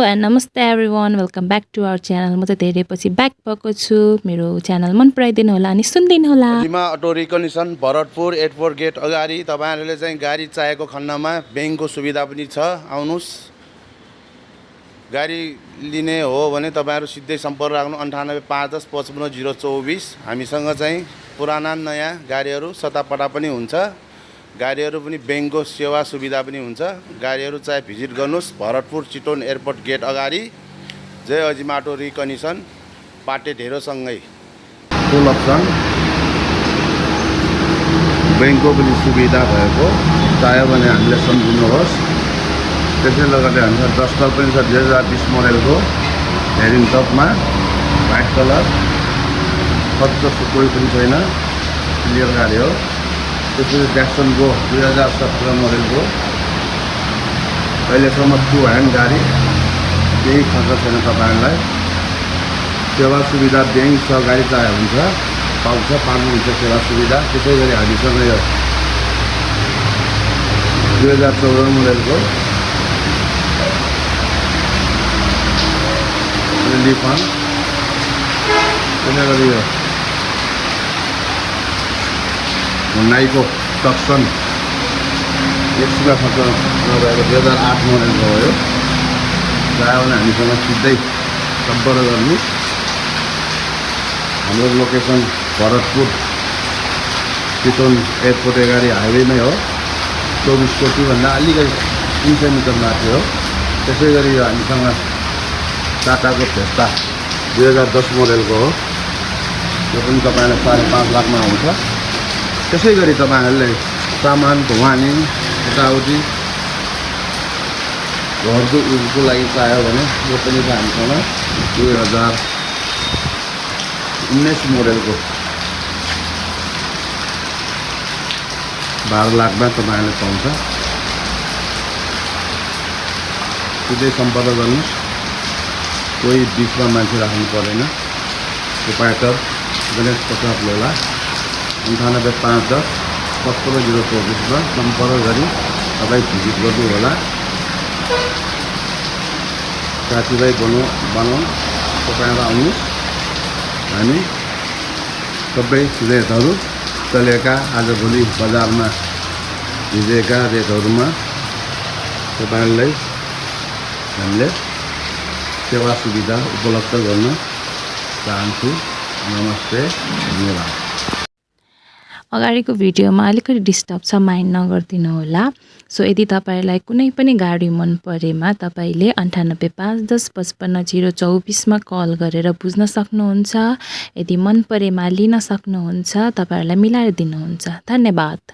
And नमस्ते everyone welcome back to our channel. म चाहिँ धेरै पछि ब्याक भएको छु। मेरो च्यानल मन पराइदिनु होला अनि सुनिदिनु होला। जिमा auto recondition Bharatpur airport gate अगाडि तपाईहरुले चाहिँ गाडी चाहेको खण्डमा बैंकको सुविधा पनि छ। आउनुस्, गाडी लिने हो भने तपाईहरु सिधै सम्पर्क राख्नु 9851105524। हामीसँग चाहिँ पुराना नयाँ गाडीहरु सतापटा पनि हुन्छ। गाडीहरु पनि बैंकको सेवा सुविधा पनि हुन्छ। गाडीहरु चाहे भिजिट गर्नुस् भरतपुर चितवन एयरपोर्ट गेट अगाडि जय अजिमाटो रिकन्डिसन पाटे ढेरोसँगै फुल अप्सन बैंकको पनि सुविधा भएको चाह्यो भने हामीले सम्झिनुहोस्। त्यसैले गर्दा हामीसँग डस्टर पनि छ 2020 मोडलको हेरिङ टपमा व्हाइट कलर, खर्च कोही पनि छैन, क्लियर गाडी हो। त्यसपछि ड्याक्सन गो 2017 मोडलको अहिलेसम्म टु ह्यान्ड गाडी, केही खर्च छैन। तपाईहरुलाई सेवा सुविधा बैंक छ, गाडी चाहे हुन्छ पाउनुहुन्छ सेवा सुविधा। त्यसै गरी हामीसँग यो 2014 मोडलको लिफान, त्यसै गरी यो हुन्डाईको टक्सन एक्स्ट्रा खर्च नभएको 2008 मोडलको हो। यो चाह्यो भने हामीसँग सिधै सम्पर्क गर्नु। हाम्रो लोकेसन भरतपुर चितवन एयरपोर्ट अगाडि हाइवेमै हो। 24 कोटीभन्दा अलिकति 300 मिटर माथि हो। त्यसै गरी यो हामीसँग टाटाको फेस्टा 2010 मोडलको हो। यो पनि तपाईलाई 5.5 लाखमा आउँछ। त्यसै गरी तपाईहरुले सामान ढुवानी यताउति घरको युजको लागि चाह्यो भने यो पनि छ हामीसँग 2019 मोडलको 12 लाखमा तपाईहरुले पाउँछ। सिधै सम्पर्क गर्नुस्, कोही बिचमा मान्छे राख्नु पर्दैन। प्रोपाइटर गणेश प्रसाद लोला 9851105524 मा सम्पर्क गरी तपाईँ भिजिट गर्नु होला। साथीभाइ बनाउँ तपाईहरु आउनुस्। हामी सबै रेटहरू चलेका आजभोलि बजारमा भिजेका रेटहरूमा तपाईहरुलाई हामीले सेवा सुविधा उपलब्ध गर्न चाहन्छु। नमस्ते, धन्यवाद। अगाडिको भिडियोमा अलिकति डिस्टर्ब छ, माइन्ड नगरिदिनु होला। सो यदि तपाईलाई कुनै पनि गाडी मन परेमा तपाईले 9851105524 मा कल गरेर बुझ्न सक्नुहुन्छ। यदि मन परेमा लिन सक्नुहुन्छ, तपाईहरुलाई मिलाएर दिनुहुन्छ। धन्यवाद।